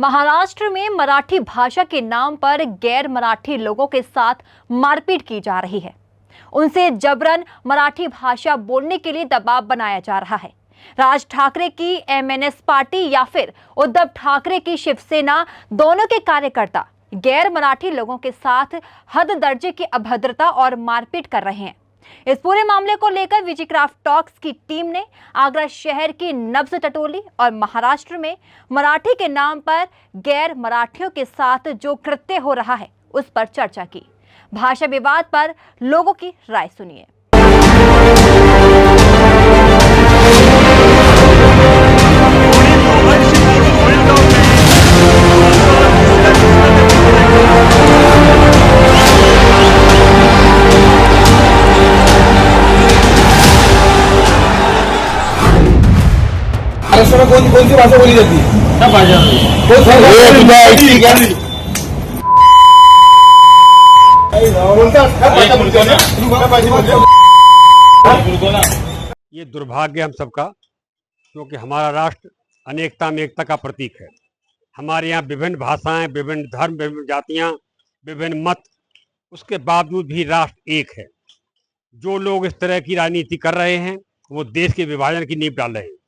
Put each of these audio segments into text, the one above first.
महाराष्ट्र में मराठी भाषा के नाम पर गैर मराठी लोगों के साथ मारपीट की जा रही है। उनसे जबरन मराठी भाषा बोलने के लिए दबाव बनाया जा रहा है। राज ठाकरे की एमएनएस पार्टी या फिर उद्धव ठाकरे की शिवसेना, दोनों के कार्यकर्ता गैर मराठी लोगों के साथ हद दर्जे की अभद्रता और मारपीट कर रहे हैं। इस पूरे मामले को लेकर विजिक्राफ्ट टॉक्स की टीम ने आगरा शहर की नब्ज टटोली और महाराष्ट्र में मराठी के नाम पर गैर मराठियों के साथ जो कृत्य हो रहा है उस पर चर्चा की। भाषा विवाद पर लोगों की राय सुनिए। महाराष्ट्र में कौन सी भाषा बोली जाती है? सब भाषा ये दुर्भाग्य हम सबका, क्योंकि हमारा राष्ट्र अनेकता में एकता का प्रतीक है। हमारे यहाँ विभिन्न भाषाएं, विभिन्न धर्म, विभिन्न जातियां, विभिन्न मत, उसके बावजूद भी राष्ट्र एक है। जो लोग इस तरह की राजनीति कर रहे हैं वो देश के विभाजन की नींव डाल रहे हैं।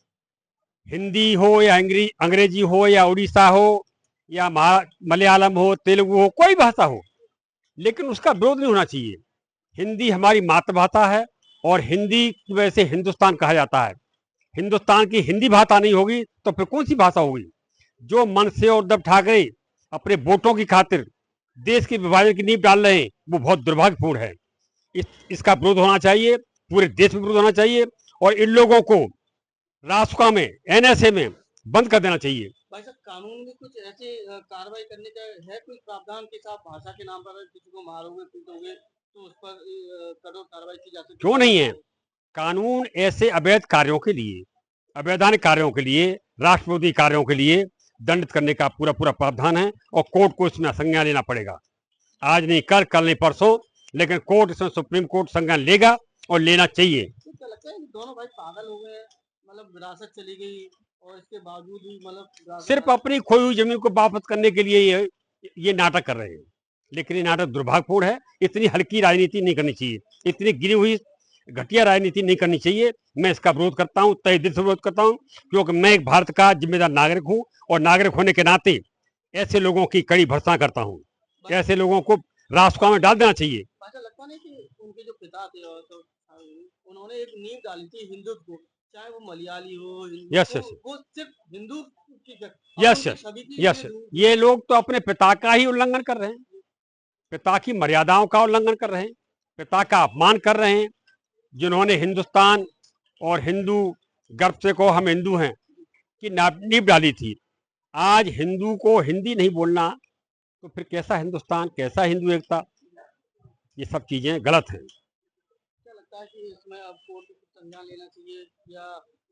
हिंदी हो या अंग्रेजी हो या उड़ीसा हो या मलयालम हो, तेलुगु हो, कोई भाषा हो, लेकिन उसका विरोध नहीं होना चाहिए। हिंदी हमारी मातृभाषा है और हिंदी की वजह से हिंदुस्तान कहा जाता है। हिंदुस्तान की हिंदी भाषा नहीं होगी तो फिर कौन सी भाषा होगी? जो मन से उद्धव ठाकरे अपने वोटों की खातिर देश के विभाजन की नींव डाल रहे हैं वो बहुत दुर्भाग्यपूर्ण है। इसका विरोध होना चाहिए, पूरे देश में विरोध होना चाहिए और इन लोगों को रासुका में, एनएसए में बंद कर देना चाहिए। भाई साहब, कानून में कुछ ऐसे कार्रवाई करने का है कोई प्रावधान के साथ? भाषा के नाम पर अगर किसी को मारोगे, पीटोगे तो उस पर कठोर कार्रवाई की जा सकती है? क्यों नहीं है? कानून ऐसे अवैध कार्यों के लिए, अवैधानिक कार्यों के लिए, राष्ट्रविरोधी कार्यों के लिए दंडित करने का पूरा प्रावधान है और कोर्ट को इसमें संज्ञान लेना पड़ेगा। आज नहीं कल नहीं परसों, लेकिन कोर्ट इसमें, सुप्रीम कोर्ट संज्ञान लेगा और लेना चाहिए। क्या लगता है दोनों भाई पागल हो गए? मतलब विरासत चली गई और इसके बावजूद भी मतलब सिर्फ अपनी खोई हुई जमीन को वापस करने के लिए ये नाटक कर रहे हैं, लेकिन ये नाटक दुर्भाग्यपूर्ण है। इतनी हल्की राजनीति नहीं करनी चाहिए, इतनी गिरी हुई घटिया राजनीति नहीं करनी चाहिए। मैं इसका विरोध करता हूँ, तहे दिल से विरोध करता हूँ, क्योंकि मैं एक भारत का जिम्मेदार नागरिक हूँ और नागरिक होने के नाते ऐसे लोगों की कड़ी भर्त्सना करता हूँ। ऐसे लोगों को रासुका में डाल देना चाहिए। ऐसा लगता नहीं कि उनके जो पिता थे तो उन्होंने एक नींव डाली थी हिंदुत्व को, चाहे वो मलयाली हो, यस वो सिर्फ हिंदू की यस ये लोग तो अपने पिता का ही उल्लंघन कर रहे हैं, पिता की मर्यादाओं का उल्लंघन कर रहे हैं, पिता का अपमान कर रहे हैं। जिन्होंने हिंदुस्तान और हिंदू गर्व से को हम हिंदू हैं कि नींव डाली थी, आज हिंदू को हिंदी नहीं बोलना तो फिर कैसा हिंदुस्तान, कैसा हिंदू एकता? ये सब चीजें गलत हैं। क्या लगता है कि इसमें अब कोर्ट को संज्ञान लेना चाहिए या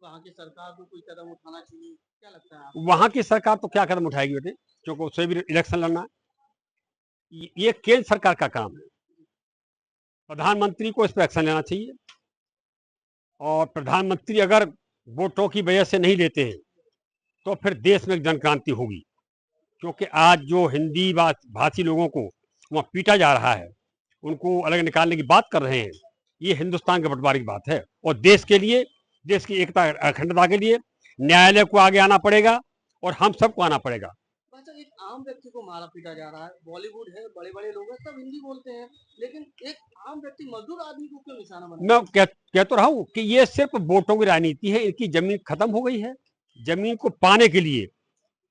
वहाँ की सरकार को कोई कदम उठाना चाहिए? क्या लगता है आपको? वहां की सरकार तो क्या कदम उठाएगी बेटे, क्योंकि उससे भी इलेक्शन लड़ना ये केंद्र सरकार का काम है। प्रधानमंत्री को इस पर एक्शन लेना चाहिए और प्रधानमंत्री अगर वोटों की वजह से नहीं लेते हैं तो फिर देश में जन क्रांति होगी, क्योंकि आज जो हिंदी भाषी लोगों को वहाँ पीटा जा रहा है, उनको अलग निकालने की बात कर रहे हैं, ये हिंदुस्तान के बंटवारे की बात है और देश के लिए, देश की एकता अखंडता के लिए न्यायालय को आगे आना पड़ेगा और हम सबको आना पड़ेगा। एक आम व्यक्ति को मारा पीटा जा रहा है, बॉलीवुड है, बड़े बड़े लोग हैं, सब हिंदी बोलते हैं, लेकिन एक आम व्यक्ति, मजदूर आदमी को क्यों निशाना बना? मैं कह तो रहा हूँ कि ये सिर्फ वोटों की राजनीति है। इनकी जमीन खत्म हो गई है। जमीन को पाने के लिए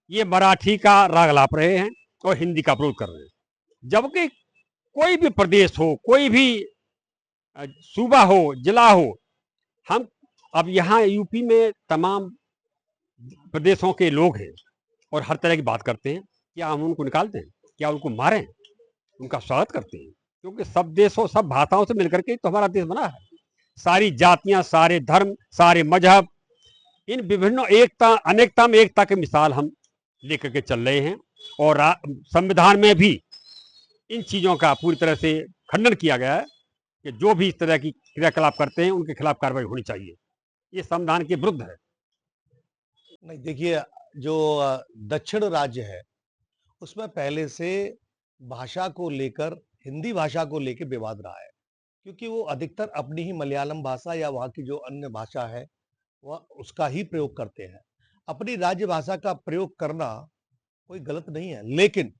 ये मराठी का राग लाप रहे हैं और हिंदी का विरोध कर रहे हैं, जबकि कोई भी प्रदेश हो, कोई भी सूबा हो, जिला हो, हम अब यहाँ यूपी में तमाम प्रदेशों के लोग हैं और हर तरह की बात करते हैं। क्या हम उनको निकालते हैं? क्या उनको मारें? उनका स्वागत करते हैं, क्योंकि सब देशों, सब भाषाओं से मिलकर के तो हमारा देश बना है। सारी जातियां, सारे धर्म, सारे मजहब, इन विभिन्न एकता, अनेकता में एकता की मिसाल हम लेकर के चल रहे हैं और संविधान में भी इन चीजों का पूरी तरह से खंडन किया गया है कि जो भी इस तरह की क्रियाकलाप करते हैं उनके खिलाफ कार्रवाई होनी चाहिए। ये संविधान के विरुद्ध है। नहीं, देखिए, जो दक्षिण राज्य है उसमें पहले से भाषा को लेकर, हिंदी भाषा को लेकर विवाद रहा है, क्योंकि वो अधिकतर अपनी ही मलयालम भाषा या वहाँ की जो अन्य भाषा है वह उसका ही प्रयोग करते हैं। अपनी राज्य भाषा का प्रयोग करना कोई गलत नहीं है, लेकिन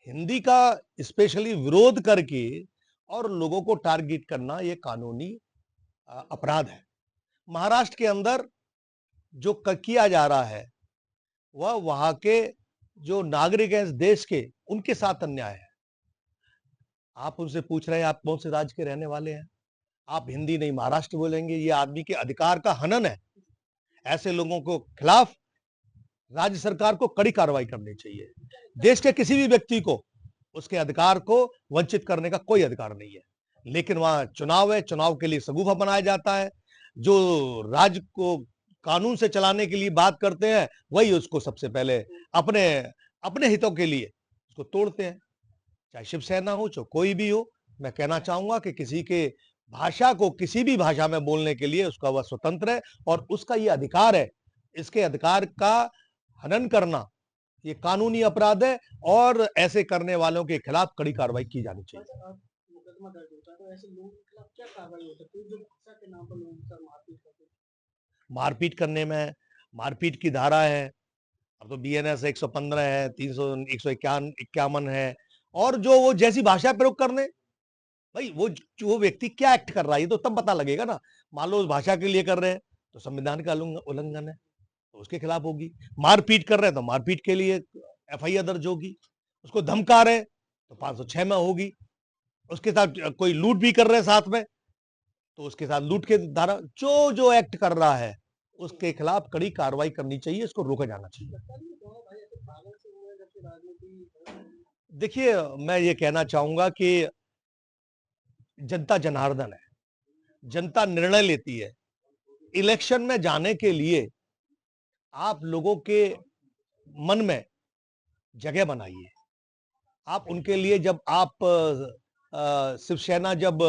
हिंदी का स्पेशली विरोध करके और लोगों को टारगेट करना ये कानूनी अपराध है। महाराष्ट्र के अंदर जो किया जा रहा है वह वहां के जो नागरिक हैं इस देश के, उनके साथ अन्याय है। आप उनसे पूछ रहे हैं आप कौन से राज्य के रहने वाले हैं, आप हिंदी नहीं महाराष्ट्र बोलेंगे, ये आदमी के अधिकार का हनन है। ऐसे लोगों को खिलाफ राज्य सरकार को कड़ी कार्रवाई करनी चाहिए। देश के किसी भी व्यक्ति को उसके अधिकार को वंचित करने का कोई अधिकार नहीं है, लेकिन वहां चुनाव है, चुनाव के लिए सगुफा बनाया जाता है। जो राज्य को कानून से चलाने के लिए बात करते हैं वही उसको सबसे पहले अपने अपने हितों के लिए उसको तोड़ते हैं, चाहे शिवसेना हो चाहे कोई भी हो। मैं कहना चाहूंगा कि किसी के भाषा को किसी भी भाषा में बोलने के लिए उसका वह स्वतंत्र है और उसका ये अधिकार है। इसके अधिकार का हनन करना ये कानूनी अपराध है और ऐसे करने वालों के खिलाफ कड़ी कार्रवाई की जानी चाहिए। अच्छा, अब मुकदमा दर्ज होता है तो ऐसे लोगों के खिलाफ क्या कार्रवाई हो सकती है जो भाषा के नाम पर लोगों के साथ मारपीट करते हैं? मारपीट करने में मारपीट की धारा है, अब तो बीएनएस 115 है, 300 151 है, और जो वो जैसी भाषा प्रयोग करने, भाई वो व्यक्ति क्या एक्ट कर रहा है ये तो तब पता लगेगा ना। मान लो उस भाषा के लिए कर रहे हैं तो संविधान का उल्लंघन है तो उसके खिलाफ होगी। मारपीट कर रहे हैं तो मारपीट के लिए एफआईआर दर्ज होगी। उसको धमका रहे तो 506 में होगी। उसके साथ कोई लूट भी कर रहे हैं साथ में तो उसके साथ लूट के धारा, जो एक्ट कर रहा है उसके खिलाफ कड़ी कार्रवाई करनी चाहिए, इसको रोका जाना चाहिए। लगता नहीं है दोनों भाई ऐसे पागल से हुए हैं जबकि राजनीति देखिए, मैं ये कहना चाहूंगा कि जनता जनार्दन है, जनता निर्णय लेती है। इलेक्शन में जाने के लिए आप लोगों के मन में जगह बनाइए। आप उनके लिए, जब आप शिवसेना जब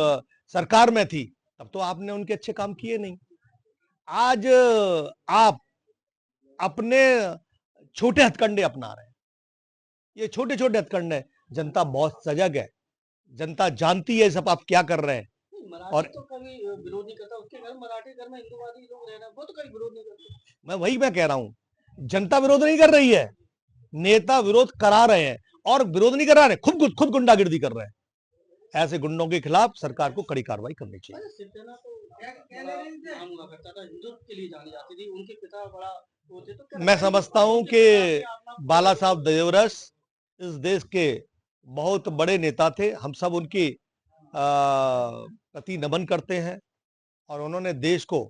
सरकार में थी तब तो आपने उनके अच्छे काम किए नहीं। आज आप अपने छोटे हथकंडे अपना रहे हैं। ये छोटे छोटे हथकंडे, जनता बहुत सजग है, जनता जानती है सब आप क्या कर रहे हैं। मराठी और तो कभी विरोध नहीं करता, उसके घर मराठी घर में हिंदूवादी लोग रह रहे हैं वो तो कभी विरोध नहीं करते। मैं कह रहा हूं, जनता विरोध नहीं कर रही है, नेता विरोध करा रहे हैं, और विरोध नहीं करा रहे, खुद गुंडागिर्दी कर रहे हैं। ऐसे गुंडों के खिलाफ सरकार को कड़ी कार्रवाई करनी चाहिए। अच्छा, शिवसेना तो बड़ा नाम हुआ करता था, हिंदुत्व के लिए जानी जाती थी, उनके पिता बड़ा वो थे, तो क्या मैं लगता है समझता हूं उनके कि पिता के आप नाम बाला साहब देवरस इस देश के बहुत बड़े नेता थे। हम सब उनकी प्रति नमन करते हैं और उन्होंने देश को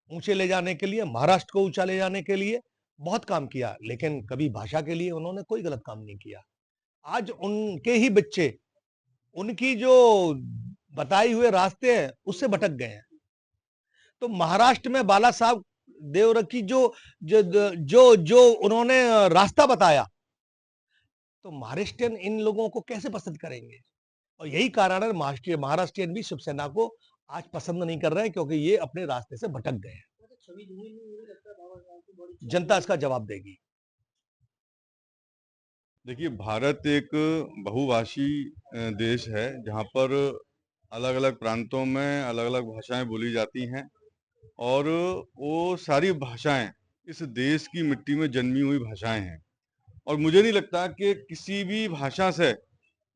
ऊंचे ले जाने के लिए, महाराष्ट्र को ऊंचा ले जाने के लिए बहुत काम किया, लेकिन कभी भाषा के लिए उन्होंने कोई गलत काम नहीं किया। आज उनके ही बच्चे उनकी जो बताई हुए रास्ते हैं उससे भटक गए हैं। तो महाराष्ट्र में बाला साहब देवरस की जो उन्होंने रास्ता बताया, तो महाराष्ट्रियन इन लोगों को कैसे पसंद करेंगे। और यही कारण है महाराष्ट्रियन भी शिवसेना को आज पसंद नहीं कर रहे हैं, क्योंकि ये अपने रास्ते से भटक गए हैं। छवि धूमिल नहीं, मुझे लगता है बाबा साहब की बड़ी जनता इसका जवाब देगी। देखिए, भारत एक बहुभाषी देश है जहाँ पर अलग अलग प्रांतों में अलग अलग भाषाएं बोली जाती हैं, और वो सारी भाषाएं इस देश की मिट्टी में जन्मी हुई भाषाएं हैं। और मुझे नहीं लगता कि किसी भी भाषा से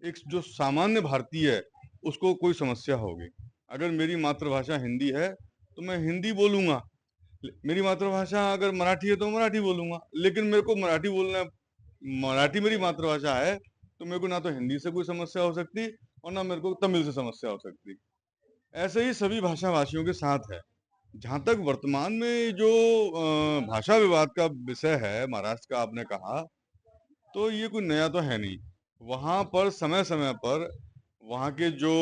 एक जो सामान्य भारतीय है उसको कोई समस्या होगी। अगर मेरी मातृभाषा हिंदी है तो मैं हिंदी बोलूँगा, मेरी मातृभाषा अगर मराठी है तो मराठी बोलूँगा। लेकिन मेरे को मराठी मेरी मातृभाषा है तो मेरे को ना तो हिंदी से कोई समस्या हो सकती और ना मेरे को तमिल से समस्या हो सकती। ऐसे ही सभी भाषाभाषियों के साथ है। जहाँ तक वर्तमान में जो भाषा विवाद का विषय है महाराष्ट्र का, आपने कहा, तो ये कोई नया तो है नहीं। वहाँ पर समय समय पर वहाँ के जो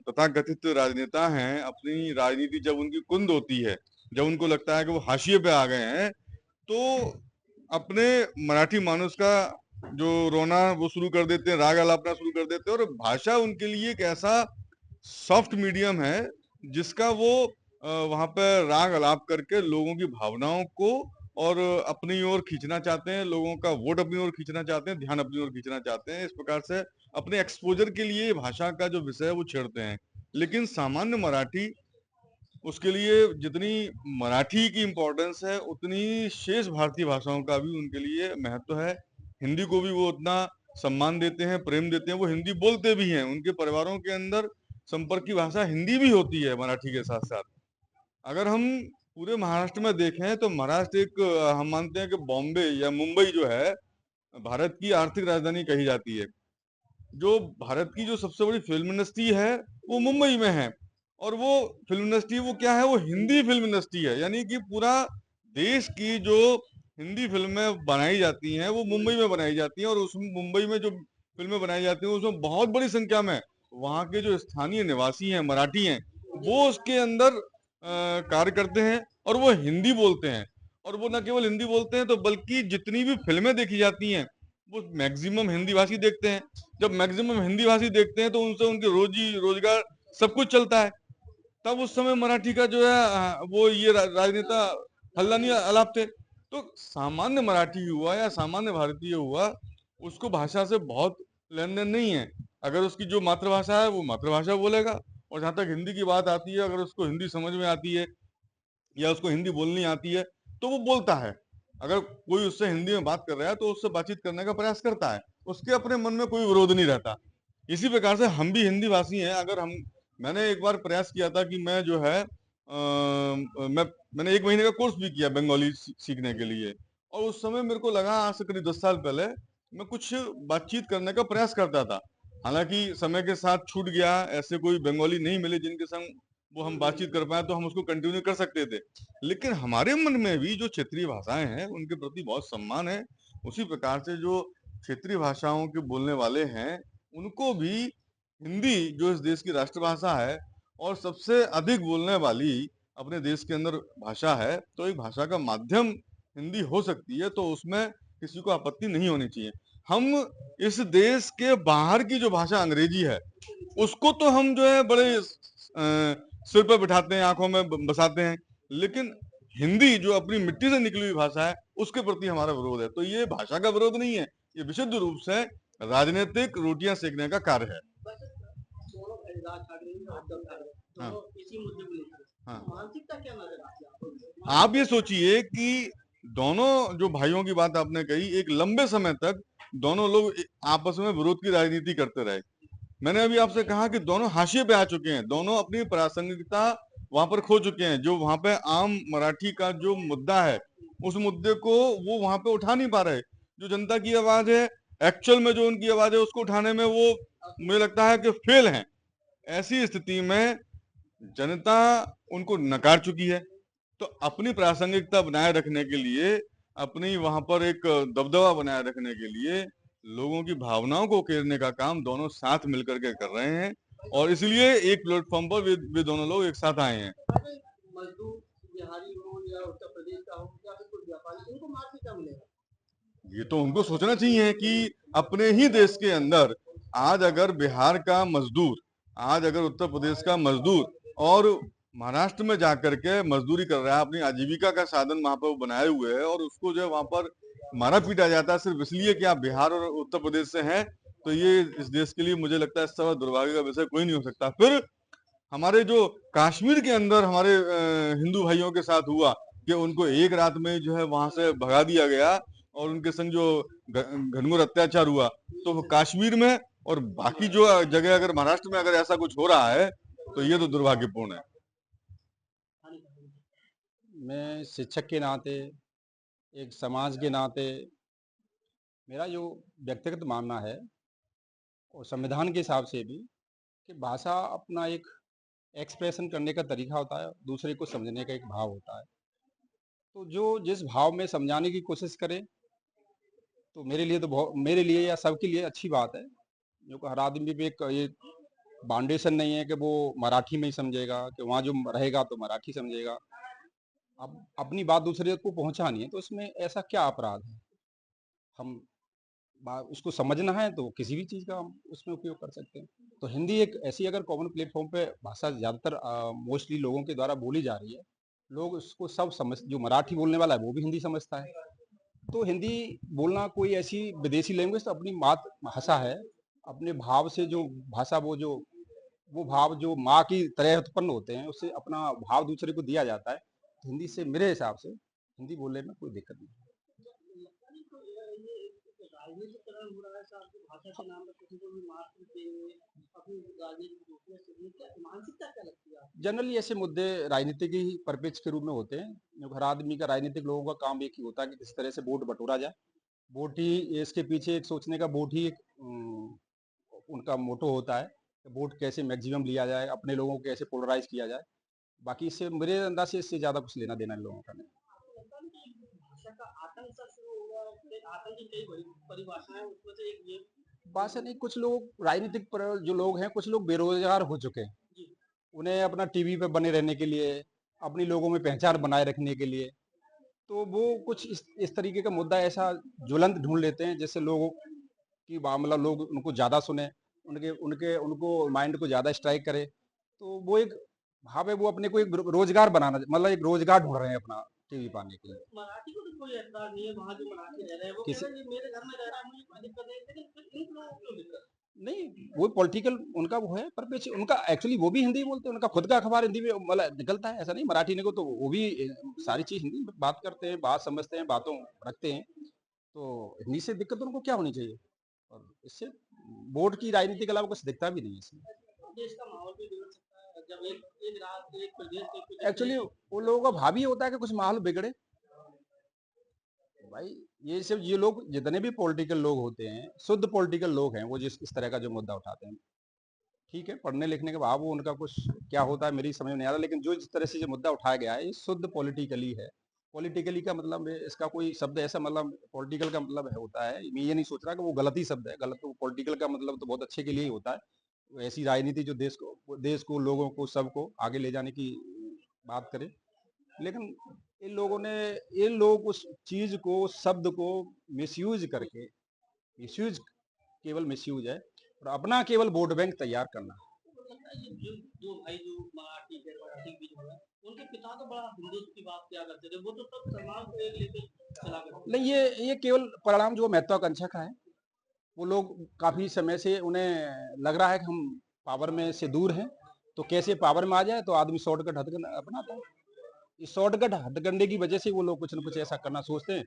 तथाकथित राजनेता हैं, अपनी राजनीति जब उनकी कुंद होती है, जब उनको लगता है कि वो हाशिए पे आ गए हैं, तो अपने मराठी मानुस का जो रोना वो शुरू कर देते हैं, राग अलापना शुरू कर देते हैं। और भाषा उनके लिए एक ऐसा सॉफ्ट मीडियम है जिसका वो वहाँ पर राग अलाप करके लोगों की भावनाओं को और अपनी ओर खींचना चाहते हैं, लोगों का वोट अपनी ओर खींचना चाहते हैं, ध्यान अपनी ओर खींचना चाहते हैं। इस प्रकार से अपने एक्सपोजर के लिए भाषा का जो विषय है वो छेड़ते हैं। लेकिन सामान्य मराठी, उसके लिए जितनी मराठी की इम्पोर्टेंस है उतनी शेष भारतीय भाषाओं का भी उनके लिए महत्व है। हिंदी को भी वो उतना सम्मान देते हैं, प्रेम देते हैं, वो हिंदी बोलते भी हैं। उनके परिवारों के अंदर संपर्क की भाषा हिंदी भी होती है मराठी के साथ साथ। अगर हम पूरे महाराष्ट्र में देखें तो महाराष्ट्र एक हम मानते हैं कि बॉम्बे या मुंबई जो है भारत की आर्थिक राजधानी कही जाती है। जो भारत की जो सबसे बड़ी फिल्म इंडस्ट्री है वो मुंबई में है, और वो फिल्म इंडस्ट्री वो क्या है, वो हिंदी फिल्म इंडस्ट्री है। यानी कि पूरा देश की जो हिंदी फिल्में बनाई जाती हैं वो मुंबई में बनाई जाती हैं, और उस मुंबई में जो फिल्में बनाई जाती हैं उसमें बहुत बड़ी संख्या में वहाँ के जो स्थानीय निवासी हैं, मराठी हैं, वो उसके अंदर कार्य करते हैं और वो हिंदी बोलते हैं। और वो न केवल हिंदी बोलते हैं तो बल्कि जितनी भी फिल्में देखी जाती हैं वो मैक्सिमम हिंदी भाषी देखते हैं। जब मैक्सिमम हिंदी भाषी देखते हैं तो उनसे उनके रोजी रोजगार सब कुछ चलता है। तब उस समय मराठी का जो है वो ये राजनेता हल्ला नहीं अलापते। तो सामान्य मराठी हुआ या सामान्य भारतीय हुआ, उसको भाषा से बहुत लेन देन नहीं है। अगर उसकी जो मातृभाषा है वो मातृभाषा बोलेगा, और जहाँ तक हिंदी की बात आती है, अगर उसको हिंदी समझ में आती है या उसको हिंदी बोलनी आती है तो वो बोलता है। अगर कोई उससे हिंदी में बात कर रहा है तो उससे बातचीत करने का प्रयास करता है, उसके अपने मन में कोई विरोध नहीं रहता। इसी प्रकार से हम भी हिंदी भाषी हैं। अगर हम मैंने एक बार प्रयास किया था कि मैं जो है मैंने 1 महीने का कोर्स भी किया बंगाली सीखने के लिए, और उस समय मेरे को लगा आज से करीब 10 साल पहले मैं कुछ बातचीत करने का प्रयास करता था। हालांकि समय के साथ छूट गया, ऐसे कोई बंगाली नहीं मिले जिनके संग वो हम बातचीत कर पाए तो हम उसको कंटिन्यू कर सकते थे। लेकिन हमारे मन में भी जो क्षेत्रीय भाषाएं हैं उनके प्रति बहुत सम्मान है। उसी प्रकार से जो क्षेत्रीय भाषाओं के बोलने वाले हैं उनको भी हिंदी जो इस देश की राष्ट्रभाषा है और सबसे अधिक बोलने वाली अपने देश के अंदर भाषा है, तो एक भाषा का माध्यम हिंदी हो सकती है, तो उसमें किसी को आपत्ति नहीं होनी चाहिए। हम इस देश के बाहर की जो भाषा अंग्रेजी है उसको तो हम जो है बड़े सिर पर बिठाते हैं, आंखों में बसाते हैं, लेकिन हिंदी जो अपनी मिट्टी से निकली हुई भाषा है उसके प्रति हमारा विरोध है। तो ये भाषा का विरोध नहीं है, ये विशुद्ध रूप से राजनीतिक रोटियां सेकने का कार्य है। दोनों राज ठाकरे और उद्धव ठाकरे हाँ। दोनों इसी मुद्दे को लेकर हाँ। मानसिकता क्या नजर आती है आपको? आप ये सोचिए कि दोनों जो भाइयों की बात आपने कही, एक लंबे समय तक दोनों लोग आपस में विरोध की राजनीति करते रहे। मैंने अभी आपसे कहा कि दोनों हाशिए पे आ चुके हैं, दोनों अपनी प्रासंगिकता वहां पर खो चुके हैं। जो वहां पे आम मराठी का जो मुद्दा है उस मुद्दे को वो वहां पे उठा नहीं पा रहे। जो जनता की आवाज है, एक्चुअल में जो उनकी आवाज है उसको उठाने में वो मुझे लगता है कि फेल हैं। ऐसी स्थिति में जनता उनको नकार चुकी है। तो अपनी प्रासंगिकता बनाए रखने के लिए, अपनी वहां पर एक दबदबा बनाए रखने के लिए लोगों की भावनाओं को उकेरने का काम दोनों साथ मिलकर के कर रहे हैं, और इसलिए एक प्लेटफॉर्म पर वे दोनों लोग एक साथ आए हैं। मजदूर बिहारी हो या उत्तर प्रदेश का हो या फिर कोई व्यापारी, उनको मार्क्स क्या मिलेगा? ये तो उनको सोचना चाहिए कि अपने ही देश के अंदर आज अगर बिहार का मजदूर, आज अगर उत्तर प्रदेश का मजदूर और महाराष्ट्र में जाकर के मजदूरी कर रहा है, अपनी आजीविका का साधन वहां पर वो बनाए हुए है, और उसको जो है वहां पर मारा पीटा जाता है सिर्फ इसलिए कि आप बिहार और उत्तर प्रदेश से हैं, तो ये इस देश के लिए मुझे लगता है इससे बड़ा दुर्भाग्य का विषय कोई नहीं हो सकता। फिर हमारे जो कश्मीर के अंदर हमारे हिंदू भाइयों के साथ हुआ कि उनको एक रात में जो है वहां से भगा दिया गया और उनके संग जो घनघोर अत्याचार हुआ, तो वो कश्मीर में और बाकी जो जगह अगर महाराष्ट्र में अगर ऐसा कुछ हो रहा है तो ये तो दुर्भाग्यपूर्ण है। मैं शिक्षक के नाते, एक समाज के नाते, मेरा जो व्यक्तिगत मानना है और संविधान के हिसाब से भी, कि भाषा अपना एक एक्सप्रेशन करने का तरीका होता है, दूसरे को समझने का एक भाव होता है। तो जो जिस भाव में समझाने की कोशिश करे तो मेरे लिए तो बहुत, मेरे लिए या सबके लिए अच्छी बात है। जो हर आदमी पे एक ये बाउंडेशन नहीं है कि वो मराठी में ही समझेगा, कि वहाँ जो रहेगा तो मराठी समझेगा। अब अपनी बात दूसरे को पहुंचानी है तो इसमें ऐसा क्या अपराध है? हम उसको समझना है तो किसी भी चीज़ का हम उसमें उपयोग कर सकते हैं। तो हिंदी एक ऐसी अगर कॉमन प्लेटफॉर्म पे भाषा ज़्यादातर मोस्टली लोगों के द्वारा बोली जा रही है, लोग उसको सब समझ, जो मराठी बोलने वाला है वो भी हिंदी समझता है। तो हिंदी बोलना कोई ऐसी विदेशी लैंग्वेज, तो अपनी मातृभाषा है। अपने भाव से जो भाषा, वो भाव जो माँ की तरह उत्पन्न होते हैं, उससे अपना भाव दूसरे को दिया जाता है। तो हिंदी से मेरे हिसाब से हिंदी बोलने में कोई दिक्कत नहीं। राजनीतिकरण हो रहा है साहब, भाषा के नाम पर किसी को भी मार्क्स दे अपनी राजनीतिक दूसरे से क्या मानसिकता क्या लगती है आपको? जनरली ऐसे मुद्दे राजनीतिक ही परिप्रेक्ष्य के रूप में होते हैं। हर आदमी का, राजनीतिक लोगों का काम एक ही होता है कि किस तरह से वोट बटोरा जाए। वोट ही इसके पीछे एक सोचने का, वोट ही उनका मोटो होता है। वोट कैसे मैक्सिमम लिया जाए, अपने लोगों को कैसे पोलराइज किया जाए। बाकी इससे मेरे अंदाज से इससे ज्यादा कुछ लेना देना इन लोगों का नहीं। भाषा का आतंक सा शुरू हो गया है, आतंक की कई बड़ी परिभाषाएं, उसमें से एक ये भाषा नहीं, कुछ लोग राजनीतिक जो लोग हैं, कुछ लोग बेरोजगार हो चुके हैं। उन्हें अपना टीवी पे बने रहने के लिए, अपनी लोगों में पहचान बनाए रखने के लिए, तो वो कुछ इस तरीके का मुद्दा ऐसा ज्वलंत ढूंढ लेते हैं जिससे लोगों की मामला, लोग उनको ज्यादा सुने, उनको माइंड को ज्यादा स्ट्राइक करे। तो वो एक भाव है, वो अपने को एक रोजगार बनाना, मतलब एक रोजगार ढूंढ रहे हैं अपना टीवी पाने के लिए। मराठी को तो कोई एतराज नहीं है, वहाँ जो मराठी रह रहे हैं वो कह रहे हैं कि मेरे घर में रह रहा है, मुझे कोई दिक्कत नहीं, लेकिन फिर इन लोगों को क्यों दिक्कत? नहीं, वो पॉलिटिकल उनका वो है, पर उनका एक्चुअली वो भी हिंदी बोलते हैं, उनका खुद का अखबार हिंदी में मतलब निकलता है। ऐसा नहीं मराठी ने को, तो वो भी सारी चीज हिंदी में बात करते हैं, बात समझते हैं, बातों रखते हैं। तो हिंदी से दिक्कत उनको क्या होनी चाहिए? और इससे वोट की राजनीति के अलावा कुछ दिखता भी नहीं है इसमें। देश का माहौल भी बिगड़ सकता है जब एक रात एक प्रदेश के कुछ एक्चुअली वो लोगों का भाव ही होता है कि कुछ माहौल बिगड़े। भाई ये सब, ये लोग जितने भी पॉलिटिकल लोग होते हैं, शुद्ध पॉलिटिकल लोग हैं, वो इस तरह का जो मुद्दा उठाते हैं, ठीक है, पढ़ने लिखने के बाद वो उनका कुछ क्या होता है मेरी समझ में नहीं आता, लेकिन जो जिस तरह से जो मुद्दा उठाया गया है, ये शुद्ध पॉलिटिकली है। पॉलिटिकली का मतलब है, इसका कोई शब्द ऐसा, मतलब पॉलिटिकल का मतलब होता है, मैं ये नहीं सोच रहा कि वो गलत ही शब्द है, गलत। तो पॉलिटिकल का मतलब तो बहुत अच्छे के लिए ही होता है। ऐसी राजनीति जो देश को, लोगों को, सबको आगे ले जाने की बात करे। लेकिन ये लोग उस चीज को, शब्द को मिसयूज करके, मिसयूज केवल मिसयूज है, और अपना केवल वोट बैंक तैयार करना। जो भाई जो मराठी के बीच में उनके पिता तो बड़ा हिंदुत्व की बात किया करते थे, वो तो सब समाज को एक लेके चला करते। नहीं, ये केवल परिणाम जो महत्वाकांक्षा का है। वो लोग काफी समय से उन्हें लग रहा है कि हम पावर में से दूर हैं, तो कैसे पावर में आ जाए, तो आदमी शॉर्टकट हथकंडा अपनाता है। इस शॉर्टकट हथकंडे की वजह से वो लोग कुछ न कुछ ऐसा करना सोचते हैं,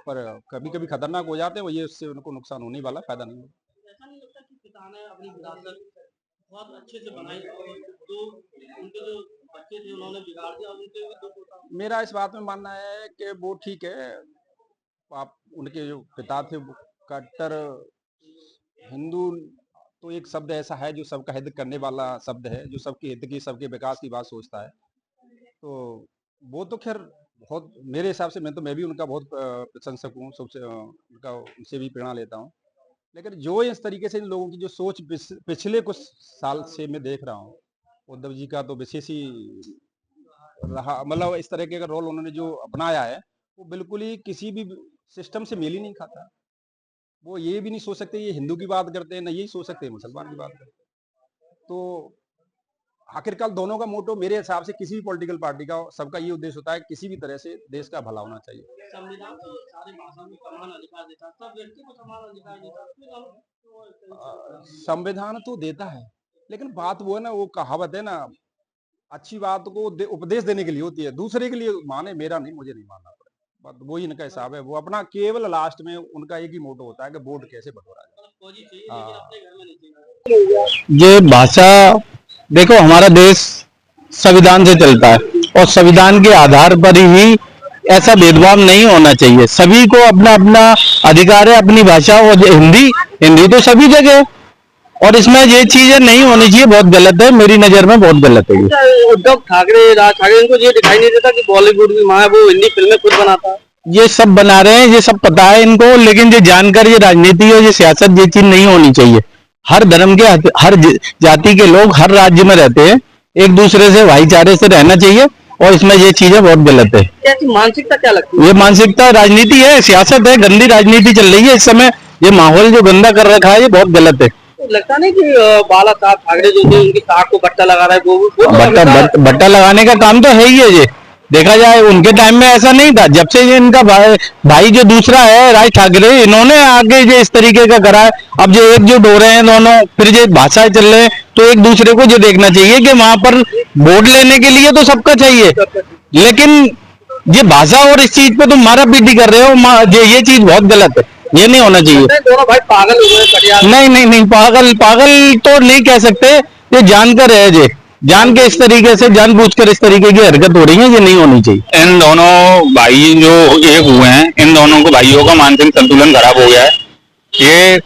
पर कभी कभी खतरनाक हो जाते हैं। वो ये, उससे उनको नुकसान होने वाला, फायदा नहीं होगा। ऐसा नहीं लगता कि पिता ने अपनी विरासत बहुत अच्छे से बनाई, तो उनके जो बच्चे थे उन्होंने बिगाड़ दिया, उनके भी दुख होता? मेरा इस बात में मानना है कि वो ठीक है, आप उनके जो पिता थे वो कट्टर हिंदू, तो एक शब्द ऐसा है जो सबका हित करने वाला शब्द है, जो सबके हित की, सबके विकास की बात सोचता है। तो वो तो खैर बहुत, मेरे हिसाब से मैं भी उनका बहुत प्रशंसक हूँ, सबसे उनसे भी प्रेरणा लेता हूँ। लेकिन जो इस तरीके से इन लोगों की जो सोच पिछले कुछ साल से मैं देख रहा हूँ, उद्धव जी का तो विशेष ही रहा, मतलब इस तरह का रोल उन्होंने जो अपनाया है, वो बिल्कुल ही किसी भी सिस्टम से मेल ही नहीं खाता। वो ये भी नहीं सोच सकते ये हिंदू की बात करते हैं, ना यही सोच सकते मुसलमान की बात करते हैं। तो आखिरकार दोनों का मोटो मेरे हिसाब से, किसी भी पॉलिटिकल पार्टी का, सबका ये उद्देश्य होता है किसी भी तरह से देश का भला होना चाहिए। संविधान तो सारे भाषाओं को समान अधिकार देता है, सब व्यक्ति को समान अधिकार देता है। संविधान तो देता है, लेकिन बात वो है ना, वो कहावत है ना, अच्छी बात को उपदेश देने के लिए होती है, दूसरे के लिए माने, मेरा नहीं, मुझे नहीं मानना पड़ेगा। बात वही इनका हिसाब है। वो अपना केवल लास्ट में उनका एक ही मोटो होता है कि वोट कैसे बटोरा जाए। ये भाषा, देखो हमारा देश संविधान से चलता है, और संविधान के आधार पर ही ऐसा भेदभाव नहीं होना चाहिए। सभी को अपना अपना अधिकार है, अपनी भाषा, और हिंदी तो सभी जगह, और इसमें ये चीजें नहीं होनी चाहिए, बहुत गलत है, मेरी नजर में बहुत गलत है। उद्धव ठाकरे, राज ठाकरे, इनको ये दिखाई नहीं देता कि बॉलीवुड की माँ है, वो हिंदी फिल्में खुद बनाता है। ये सब बना रहे हैं, ये सब पता है इनको, लेकिन ये जानकर ये राजनीति और ये सियासत, ये चीज नहीं होनी चाहिए। हर धर्म के, हर जाति के लोग हर राज्य में रहते हैं, एक दूसरे से भाईचारे से रहना चाहिए, और इसमें ये चीजें बहुत गलत है। ऐसी मानसिकता क्या लगती है? ये मानसिकता राजनीति है, सियासत है, गंदी राजनीति चल रही है इस समय। ये माहौल जो गंदा कर रखा है, ये बहुत गलत है। तो लगता नहीं कि बाला साहब ठाकरे जो थे, उनकी साख को बट्टा लगा रहा है, वो बट्टा लगाने का काम तो है ही है। देखा जाए उनके टाइम में ऐसा नहीं था। जब से ये इनका भाई जो दूसरा है राज ठाकरे, इन्होंने आगे जो इस तरीके का करा है, अब जो एकजुट हो रहे हैं दोनों, फिर जो भाषाएं चल रहे हैं, तो एक दूसरे को जो देखना चाहिए कि वहां पर वोट लेने के लिए तो सबका चाहिए, लेकिन ये भाषा और इस चीज पे तुम मारा पीटी कर रहे हो, ये चीज बहुत गलत है, ये नहीं होना चाहिए। दोनों भाई पागल हुए कटियार। नहीं नहीं नहीं, पागल पागल तो नहीं कह सकते, ये जानकर है, जे जान के इस तरीके से जानबूझकर इस तरीके की हरकत हो रही है, ये नहीं होनी चाहिए। इन दोनों भाई जो एक हुए हैं, इन दोनों को भाइयों का मानसिक संतुलन खराब हो गया है। ये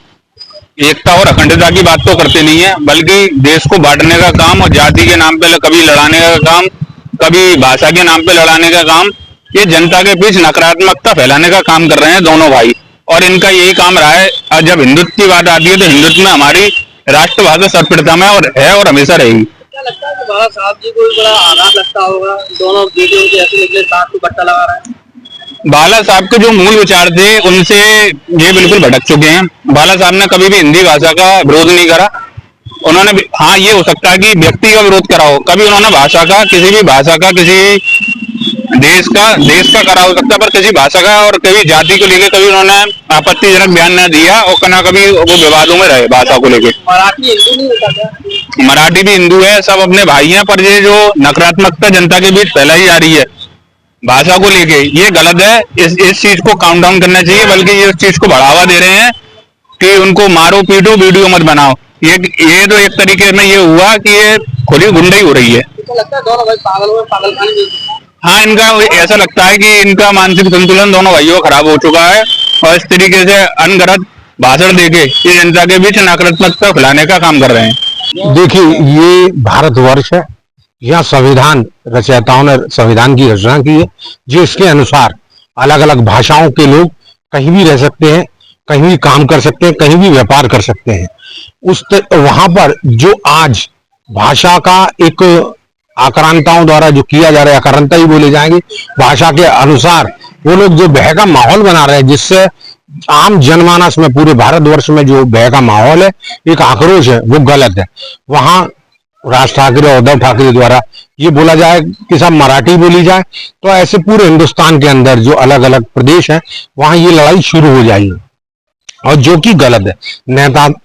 एकता और अखंडता की बात तो करते नहीं है, बल्कि देश को बांटने का काम और जाति के नाम पे कभी लड़ाने का काम, कभी भाषा के नाम पे लड़ाने का काम, ये जनता के बीच नकारात्मकता फैलाने का काम कर रहे हैं दोनों भाई, और इनका यही काम रहा है। और जब हिंदुत्व की बात आती है तो हिंदुत्व में हमारी राष्ट्रभाषा सर्वप्रथम है और हमेशा रहेगी। क्या लगता है कि बाबा साहब जी को भी बड़ा आघात लगता होगा, दोनों वीडियो के ऐसे निकले साथ को बट्टा लगा रहा है। बाला साहब के जो मूल विचार थे उनसे ये बिल्कुल भटक चुके हैं। बाला साहब ने कभी भी हिंदी भाषा का विरोध नहीं करा। उन्होंने हाँ, ये हो सकता है कि व्यक्ति का विरोध करा हो, कभी उन्होंने भाषा का, किसी भी भाषा का, किसी देश का करा हो सकता है, पर किसी भाषा का और कभी जाति को लेकर कभी उन्होंने आपत्तिजनक बयान न दिया, और न कभी वो विवादों में रहे भाषा को लेकर। मराठी हिंदू नहीं होता क्या? मराठी भी हिंदू है, सब अपने भाई हैं, पर ये जो नकारात्मकता जनता के बीच फैलाई जा रही है भाषा को लेके, ये गलत है। इस चीज को काउंट डाउन करना चाहिए, बल्कि ये इस चीज को बढ़ावा दे रहे हैं कि उनको मारो पीटो वीडियो मत बनाओ। ये तो एक तरीके में ये हुआ कि ये खुली गुंडाई हो रही है। क्या लगता है दोनों भाई पागल हुए, पागलखानी में? हाँ, इनका ऐसा लगता है कि इनका मानसिक संतुलन दोनों भाइयों का खराब हो चुका है, और इस तरीके से अनगढ़ंत भाषण देके ये जनता के बीच नकारात्मकता फैलाने का काम कर रहे हैं। देखिए, ये भारतवर्ष है, यहाँ संविधान रचयिताओं ने संविधान की रचना की है, जिसके अनुसार अलग अलग भाषाओं के लोग कहीं भी रह सकते हैं, कहीं भी काम कर सकते हैं, कहीं भी व्यापार कर सकते हैं। वहां पर जो आज भाषा का एक आक्रांताओं द्वारा जो किया जा रहा है, आक्रांता ही बोले जाएंगे, भाषा के अनुसार वो लोग जो भय का माहौल बना रहे हैं, जिससे आम जनमानस में पूरे भारतवर्ष में जो भय का माहौल है, एक आक्रोश है, वो गलत है। वहां राज ठाकरे और उद्धव ठाकरे द्वारा ये बोला जाए कि सब मराठी बोली जाए, तो ऐसे पूरे हिंदुस्तान के अंदर जो अलग अलग प्रदेश है, वहां ये लड़ाई शुरू हो जाएगी, और जो कि गलत है।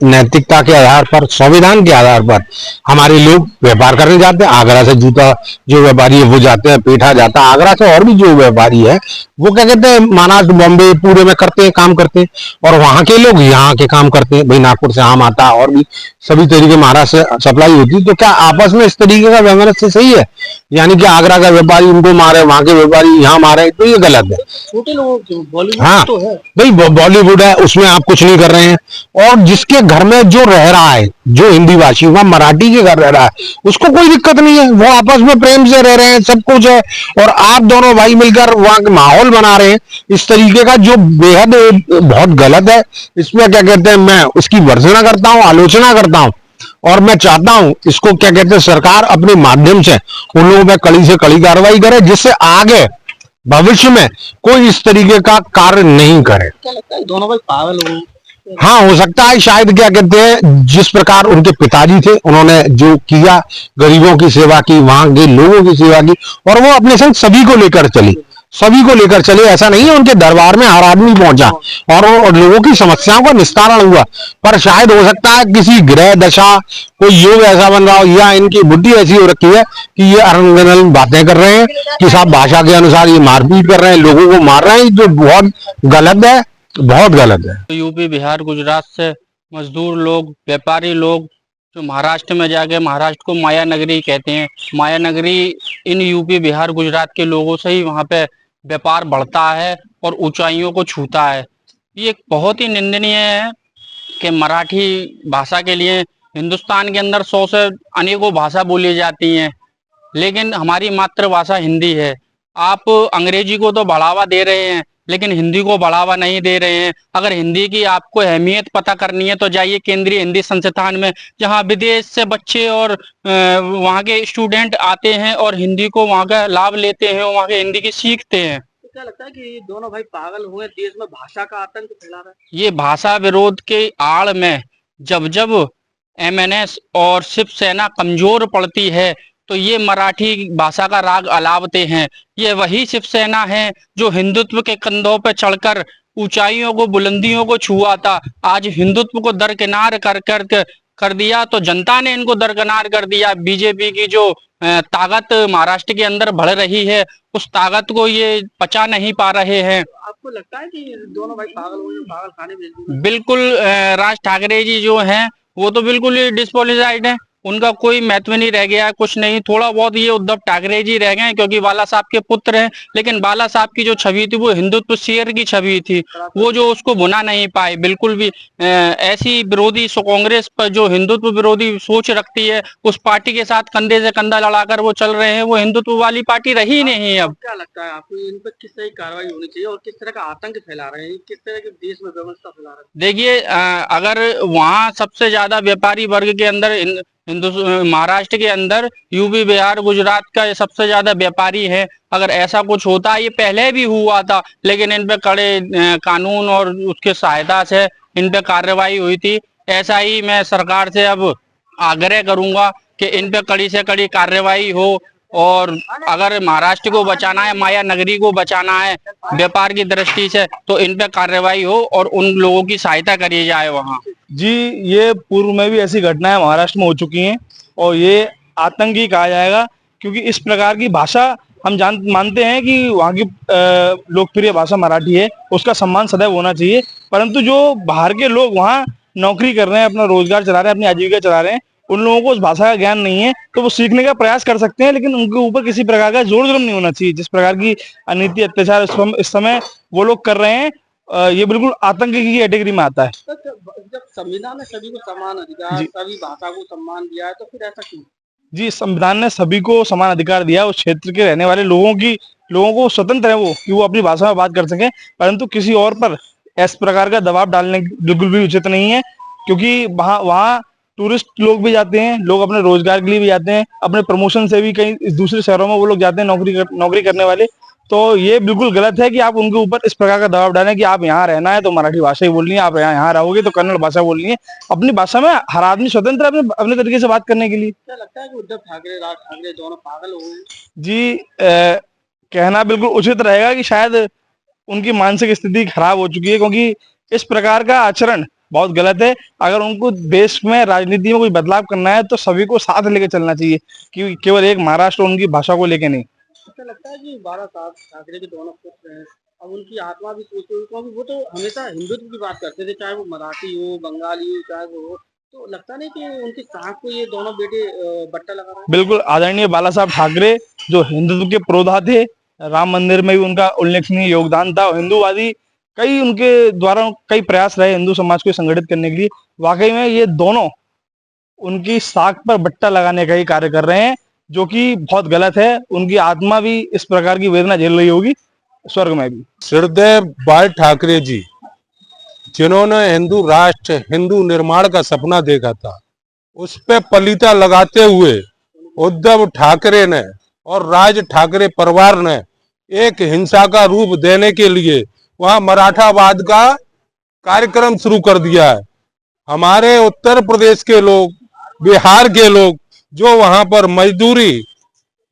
नैतिकता के आधार पर, संविधान के आधार पर हमारे लोग व्यापार करने जाते हैं। आगरा से जूता जो व्यापारी है वो जाते हैं, पेठा जाता है। आगरा से और भी जो व्यापारी है वो क्या कहते हैं, महाराष्ट्र बॉम्बे पूरे में करते हैं, काम करते हैं, और वहां के लोग यहाँ के काम करते हैं। भाई नागपुर से आम आता है, और भी सभी तरीके महाराष्ट्र से सप्लाई होती है। तो क्या आपस में इस तरीके का व्यवहार से सही है? यानी कि आगरा का व्यापारी उनको मारे, वहां के व्यापारी यहाँ मारे, तो ये गलत है। छोटे लोगों को बॉलीवुड हाँ, तो है भाई बॉलीवुड है, उसमें आप कुछ नहीं कर रहे हैं। और जिसके घर में जो रह रहा है, जो हिंदी भाषी, वह मराठी के घर रह रहा है, उसको कोई दिक्कत नहीं है, वो आपस में प्रेम से रह रहे हैं, सब कुछ है। और आप दोनों भाई मिलकर वहां का माहौल बना रहे हैं इस तरीके का, जो बेहद बहुत गलत है। इसमें क्या कहते हैं, मैं उसकी वर्जना करता हूँ, आलोचना करता हूँ, और मैं चाहता हूं इसको क्या कहते हैं, सरकार अपने माध्यम से उन लोगों में कड़ी से कड़ी कार्रवाई करे, जिससे आगे भविष्य में कोई इस तरीके का कार्य नहीं करे। क्या लगता है दोनों भाई पागल हो? हाँ, हो सकता है, शायद क्या कहते हैं, जिस प्रकार उनके पिताजी थे, उन्होंने जो किया, गरीबों की सेवा की, वहां के लोगों की सेवा की, और वो अपने संग सभी को लेकर चले। ऐसा नहीं है उनके दरबार में हर आदमी पहुंचा और लोगों की समस्याओं का निस्तारण हुआ, पर शायद हो सकता है किसी ग्रह दशा, कोई योग ऐसा बन रहा हो, या इनकी बुद्धि ऐसी हो रखी है कि ये अरंगनल बातें कर रहे हैं कि साहब भाषा के अनुसार ये मारपीट कर रहे हैं, लोगों को मार रहे हैं, जो बहुत गलत है, बहुत गलत है। यूपी, बिहार, गुजरात से मजदूर लोग, व्यापारी लोग जो महाराष्ट्र में जाके, महाराष्ट्र को माया नगरी कहते हैं, माया नगरी इन यूपी, बिहार, गुजरात के लोगों से ही वहां पे व्यापार बढ़ता है और ऊंचाइयों को छूता है। ये बहुत ही निंदनीय है कि मराठी भाषा के लिए हिंदुस्तान के अंदर 100 से अनेकों भाषा बोली जाती हैं, लेकिन हमारी मातृभाषा हिंदी है। आप अंग्रेजी को तो बढ़ावा दे रहे हैं, लेकिन हिंदी को बढ़ावा नहीं दे रहे हैं। अगर हिंदी की आपको अहमियत पता करनी है तो जाइए केंद्रीय हिंदी संस्थान में, जहां विदेश से बच्चे और वहां के स्टूडेंट आते हैं और हिंदी को वहां का लाभ लेते हैं, वहां के हिंदी की सीखते हैं। तो क्या लगता है कि ये दोनों भाई पागल हुए, देश में भाषा का आतंक फैला रहा है? ये भाषा विरोध के आड़ में जब जब MNS और शिवसेना कमजोर पड़ती है, तो ये मराठी भाषा का राग अलावते हैं। ये वही शिवसेना है जो हिंदुत्व के कंधों पर चढ़कर ऊंचाइयों को, बुलंदियों को छुआ था। आज हिंदुत्व को दरकिनार कर दिया, तो जनता ने इनको दरकिनार कर दिया। बीजेपी की जो ताकत महाराष्ट्र के अंदर बढ़ रही है, उस ताकत को ये पचा नहीं पा रहे हैं। आपको लगता है कि दोनों भाई पागल हो गए, पागल खाने भेज दिए? बिल्कुल राज ठाकरे जी जो हैं वो तो बिल्कुल ही डिस्क्वालीफाइड है, उनका कोई महत्व नहीं रह गया है, कुछ नहीं। थोड़ा बहुत ये उद्धव ठाकरे जी रह गए हैं क्योंकि बाला साहब के पुत्र हैं, लेकिन बाला साहब की जो छवि थी वो हिंदुत्व शेर की छवि थी, वो जो उसको भुना नहीं पाए बिल्कुल भी। ऐसी विरोधी कांग्रेस पर जो हिंदुत्व विरोधी सोच रखती है, उस पार्टी के साथ कंधे से कंधा लड़ाकर वो चल रहे हैं, वो हिंदुत्व वाली पार्टी रही नहीं। अब क्या लगता है आपको, इन पर किस तरह की कार्रवाई होनी चाहिए और किस तरह का आतंक फैला रहे हैं, किस तरह के देश में व्यवस्था फैला रहे हैं? देखिए, अगर वहाँ सबसे ज्यादा व्यापारी वर्ग के अंदर महाराष्ट्र के अंदर यूपी, बिहार, गुजरात का ये सबसे ज्यादा व्यापारी है। अगर ऐसा कुछ होता, ये पहले भी हुआ था, लेकिन इन पे कड़े कानून और उसके सहायता से इन पे कार्रवाई हुई थी। ऐसा ही मैं सरकार से अब आग्रह करूंगा कि इन पे कड़ी से कड़ी कार्रवाई हो, और अगर महाराष्ट्र को बचाना है, माया नगरी को बचाना है व्यापार की दृष्टि से, तो इन पे कार्रवाई हो और उन लोगों की सहायता करी जाए वहाँ। जी, ये पूर्व में भी ऐसी घटनाएं महाराष्ट्र में हो चुकी हैं और ये आतंकी कहा जाएगा, क्योंकि इस प्रकार की भाषा हम मानते हैं कि वहाँ की लोकप्रिय भाषा मराठी है, उसका सम्मान सदैव होना चाहिए। परंतु जो बाहर के लोग वहाँ नौकरी कर रहे हैं, अपना रोजगार चला रहे हैं, अपनी आजीविका चला रहे हैं, उन लोगों को उस भाषा का ज्ञान नहीं है, तो वो सीखने का प्रयास कर सकते हैं, लेकिन उनके ऊपर किसी प्रकार का जोर जुल्म नहीं होना चाहिए। जिस प्रकार की अनीति अत्याचार इस समय वो लोग कर रहे हैं, ये बिल्कुल आतंक की कैटेगरी में आता है। तो जब संविधान ने सभी को समान अधिकार, सभी भाषा को सम्मान दिया है, तो फिर ऐसा क्यों? जी, संविधान ने सभी को समान अधिकार दिया, उस क्षेत्र के रहने वाले लोगों को स्वतंत्र है वो, कि वो अपनी भाषा में बात कर सकें, परंतु किसी और पर इस प्रकार का दबाव डालने बिल्कुल भी उचित नहीं है, क्योंकि वहाँ टूरिस्ट लोग भी जाते हैं, लोग अपने रोजगार के लिए भी जाते हैं, अपने प्रमोशन से भी कहीं दूसरे शहरों में वो लोग जाते हैं नौकरी करने वाले। तो ये बिल्कुल गलत है कि आप उनके ऊपर इस प्रकार का दबाव डालें कि आप यहाँ रहना है तो मराठी भाषा ही बोलनी है, आप यहाँ रहोगे तो कन्नड़ भाषा बोलनी है। अपनी भाषा में हर आदमी स्वतंत्र है अपने तरीके से बात करने के लिए। क्या लगता है कि उद्धव ठाकरे, राज ठाकरे दोनों पागल हो गए? जी, कहना बिल्कुल उचित रहेगा कि शायद उनकी मानसिक स्थिति खराब हो चुकी है, क्योंकि इस प्रकार का आचरण बहुत गलत है। अगर उनको देश में राजनीति में कोई बदलाव करना है तो सभी को साथ लेके चलना चाहिए, कि केवल एक महाराष्ट्र उनकी भाषा को लेके नहीं। क्या लगता है कि बाला साहब ठाकरे के दोनों पुत्र हैं, अब उनकी आत्मा भी सोचती है, क्योंकि वो तो हमेशा हिंदुत्व की बात करते थे, चाहे वो मराठी हो, बंगाली हो, चाहे वो हो, तो लगता नहीं कि उनकी सांख को ये दोनों बेटे बट्टा लगा रहे हैं? बिल्कुल, आदरणीय बाला साहब ठाकरे जो हिंदुत्व के पुरोधा थे, राम मंदिर में भी उनका उल्लेखनीय योगदान था। हिंदूवादी उनके द्वारा कई प्रयास रहे हिंदू समाज को संगठित करने के लिए। वाकई में ये दोनों उनकी साख पर बट्टा लगाने का ही कार्य कर रहे हैं, जो कि बहुत गलत है। उनकी आत्मा भी इस प्रकार की वेदना झेल रही होगी स्वर्ग में भी। श्रद्धेय बाल ठाकरे जी, जिन्होंने हिंदू राष्ट्र, हिंदू निर्माण का सपना देखा था, उस पे पलीता लगाते हुए उद्धव ठाकरे ने और राज ठाकरे परिवार ने एक हिंसा का रूप देने के लिए वहां मराठावाद का कार्यक्रम शुरू कर दिया है। हमारे उत्तर प्रदेश के लोग, बिहार के लोग जो वहां पर मजदूरी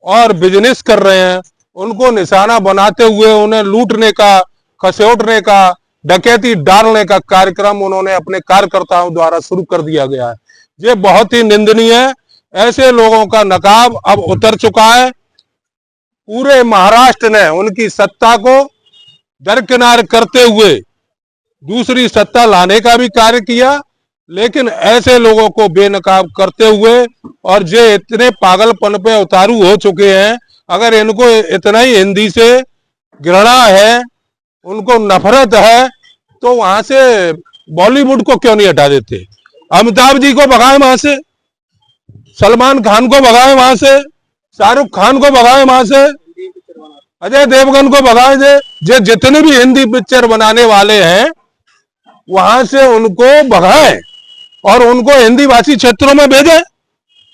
और बिजनेस कर रहे हैं, उनको निशाना बनाते हुए उन्हें लूटने का, खसेड़ने का, डकैती डालने का कार्यक्रम उन्होंने अपने कार्यकर्ताओं द्वारा शुरू कर दिया गया है। ये बहुत ही निंदनीय है। ऐसे लोगों का नकाब अब उतर चुका है। पूरे महाराष्ट्र ने उनकी सत्ता को दरकिनार करते हुए दूसरी सत्ता लाने का भी कार्य किया, लेकिन ऐसे लोगों को बेनकाब करते हुए, और ये इतने पागलपन पे उतारू हो चुके हैं, अगर इनको इतना ही हिंदी से घृणा है, उनको नफरत है, तो वहां से बॉलीवुड को क्यों नहीं हटा देते? अमिताभ जी को भगाए वहां से, सलमान खान को भगाए वहां से, शाहरुख खान को भगाए वहां से, अजय देवगन को भगाए दे। जो जितने भी हिंदी पिक्चर बनाने वाले हैं वहां से उनको भगाए और उनको हिंदी भाषी क्षेत्रों में भेजे।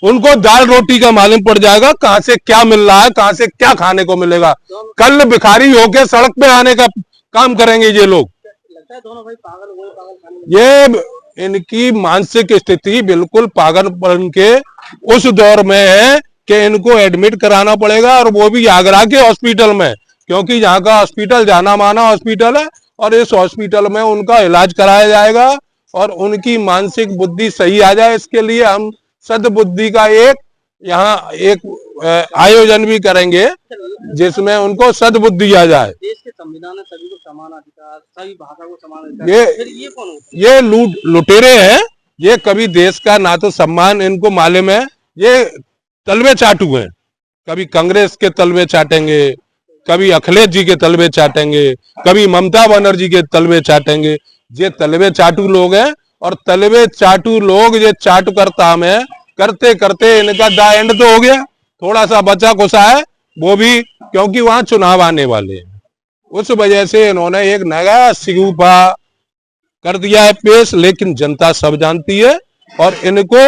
उनको दाल रोटी का मालूम पड़ जाएगा कहां से क्या मिल रहा है, कहां से क्या खाने को मिलेगा। कल भिखारी होके सड़क पे आने का काम करेंगे ये लोग। लगता है दोनों भाई पागल हुए, पागल खाने। ये इनकी मानसिक स्थिति बिल्कुल पागलपन के उस दौर में है कि इनको एडमिट कराना पड़ेगा, और वो भी आगरा के हॉस्पिटल में, क्योंकि यहाँ का हॉस्पिटल जाना माना हॉस्पिटल है, और इस हॉस्पिटल में उनका इलाज कराया जाएगा और उनकी मानसिक बुद्धि सही आ जाए। इसके लिए हम सद्बुद्धि का यहाँ एक आयोजन भी करेंगे जिसमें उनको सद्बुद्धि आ जाए। देश के संविधान में सभी को समान अधिकार, सभी भाषा को समान अधिकार, फिर ये कौन होता है? ये लुटेरे हैं, ये कभी देश का ना तो सम्मान इनको मालूम है, ये तलवे चाटू हैं, कभी कांग्रेस के तलवे चाटेंगे, कभी अखिलेश जी के तलवे चाटेंगे, कभी ममता बनर्जी के तलवे चाटेंगे। ये तलवे चाटू लोग हैं, और तलवे चाटू लोग ये चाटू करता में करते करते इनका दा एंड तो हो गया, थोड़ा सा बचा कुचा है, वो भी क्योंकि वहां चुनाव आने वाले हैं, उस वजह से इन्होंने एक नया सिगुफा कर दिया है पेश। लेकिन जनता सब जानती है और इनको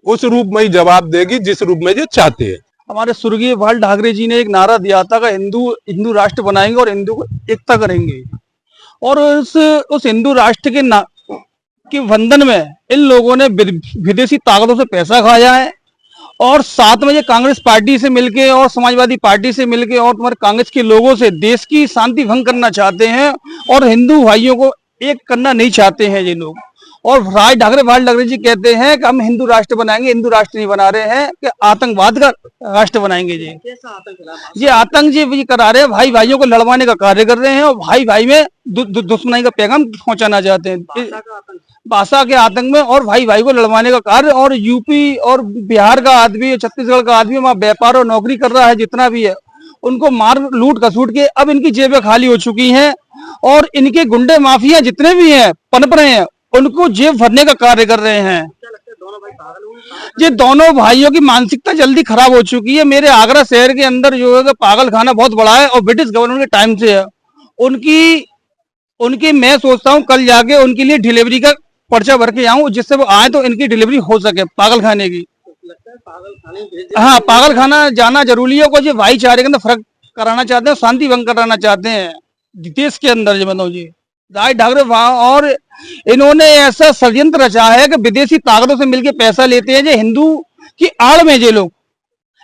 उस रूप में ही जवाब देगी जिस रूप में ये चाहते हैं। हमारे स्वर्गीय बाल ठाकरे जी ने एक नारा दिया था कि हिंदू राष्ट्र बनाएंगे और हिंदू को एकता करेंगे, और उस हिंदू राष्ट्र के बंधन में इन लोगों ने विदेशी ताकतों से पैसा खाया है, और साथ में ये कांग्रेस पार्टी से मिलके और समाजवादी पार्टी से मिलके और तुम्हारे कांग्रेस के लोगों से देश की शांति भंग करना चाहते हैं, और हिंदू भाइयों को एक करना नहीं चाहते हैं ये लोग। और बाल ठाकरे जी कहते हैं कि हम हिंदू राष्ट्र बनाएंगे, हिंदू राष्ट्र नहीं बना रहे हैं कि आतंकवाद का राष्ट्र बनाएंगे जी। कैसा आतंक? ये आतंक जी करा रहे हैं, भाई भाइयों को लड़वाने का कार्य कर रहे हैं, और भाई भाई में दुश्मनी का पैगाम पहुंचाना चाहते हैं, भाषा के आतंक में, और भाई भाई को लड़वाने का कार्य। और यूपी और बिहार का आदमी, छत्तीसगढ़ का आदमी वहाँ व्यापार और नौकरी कर रहा है, जितना भी है उनको मार लूट खसूट के अब इनकी जेबें खाली हो चुकी हैं, और इनके गुंडे माफिया जितने भी हैं पनप रहे हैं, उनको जेब भरने का कार्य कर रहे हैं। ये दोनों भाइयों की मानसिकता जल्दी खराब हो चुकी है। मेरे आगरा शहर के अंदर जो है पागल खाना बहुत बड़ा है, और ब्रिटिश गवर्नमेंट के टाइम से है। उनकी मैं सोचता हूँ कल जाके उनके लिए डिलीवरी का पर्चा भर के आऊं, जिससे वो आए तो इनकी डिलीवरी हो सके पागल खाने की। हाँ, पागल खाना जाना जरूरी है। कुछ भाईचारे के अंदर फर्क कराना चाहते हैं, शांति भंग कराना चाहते हैं देश के अंदर। जी राज ठाकरे और इन्होंने ऐसा षड्यंत्र रचा है कि विदेशी ताकतों से मिलकर पैसा लेते हैं जो हिंदू की आड़ में। ये लोग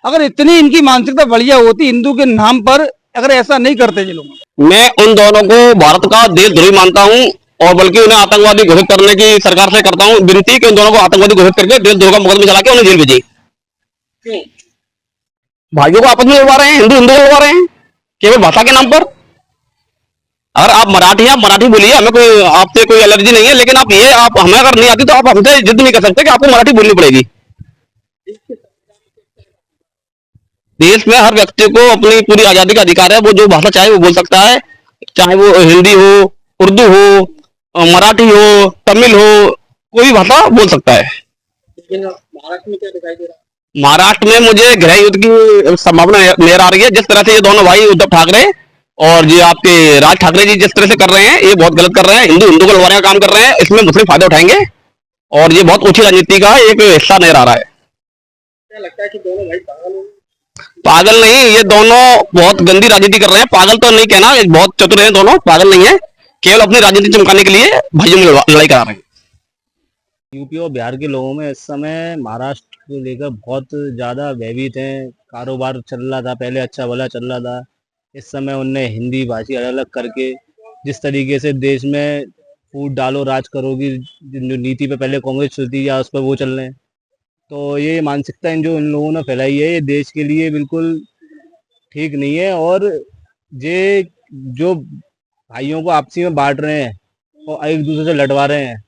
अगर इतनी इनकी मानसिकता बढ़िया होती हिंदू के नाम पर, अगर ऐसा नहीं करते ये लोग। मैं उन दोनों को भारत का देशद्रोही मानता हूं, और बल्कि उन्हें आतंकवादी घोषित करने की सरकार से करता हूं विनती कि उन दोनों को आतंकवादी घोषित करके देशद्रोह का मुकदमा चला के उन्हें जेल भेजे। भाइयों को आपस में लड़वा रहे हैं, हिंदू लड़वा रहे हैं केवल भाषा के नाम पर। अगर आप मराठी बोलिए, हमें कोई आपसे कोई एलर्जी नहीं है, लेकिन आप हमें अगर नहीं आती तो आप हमसे जिद नहीं कर सकते कि आपको मराठी बोलनी पड़ेगी। देश में हर व्यक्ति को अपनी पूरी आजादी का अधिकार है, वो जो भाषा चाहे वो बोल सकता है, चाहे वो हिंदी हो, उर्दू हो, मराठी हो, तमिल हो, कोई भाषा बोल सकता है। लेकिन महाराष्ट्र में क्या दिखाई दे रहा है? महाराष्ट्र में मुझे गृह युद्ध की संभावना नजर आ रही है। जिस तरह से ये दोनों भाई उद्धव ठाकरे और ये आपके राज ठाकरे जी जिस तरह से कर रहे हैं, ये बहुत गलत कर रहे हैं, हिंदू को लड़वाने का काम कर रहे हैं। इसमें मुस्लिम फायदा उठाएंगे और ये बहुत ऊंची राजनीति का एक हिस्सा नजर आ रहा है। क्या लगता है कि दोनों भाई पागल नहीं, ये दोनों बहुत गंदी राजनीति कर रहे हैं। पागल तो नहीं कहना, बहुत चतुर हैं दोनों, पागल नहीं है, केवल अपनी राजनीति चमकाने के लिए भाइयों में लड़ाई करा रहे हैं। यूपी और बिहार के लोगों में इस समय महाराष्ट्र को लेकर बहुत ज़्यादा भयभीत हैं। कारोबार चल रहा था पहले, अच्छा भला चल रहा था। इस समय उनने हिंदी भाषी अलग अलग करके जिस तरीके से देश में फूट डालो राज करोगी जो नीति पे पहले कांग्रेस चलती या उस पर वो चल रहे हैं। तो ये मानसिकता जो इन लोगों ने फैलाई है, ये देश के लिए बिल्कुल ठीक नहीं है। और ये जो भाइयों को आपसी में बांट रहे हैं और एक दूसरे से लड़वा रहे हैं,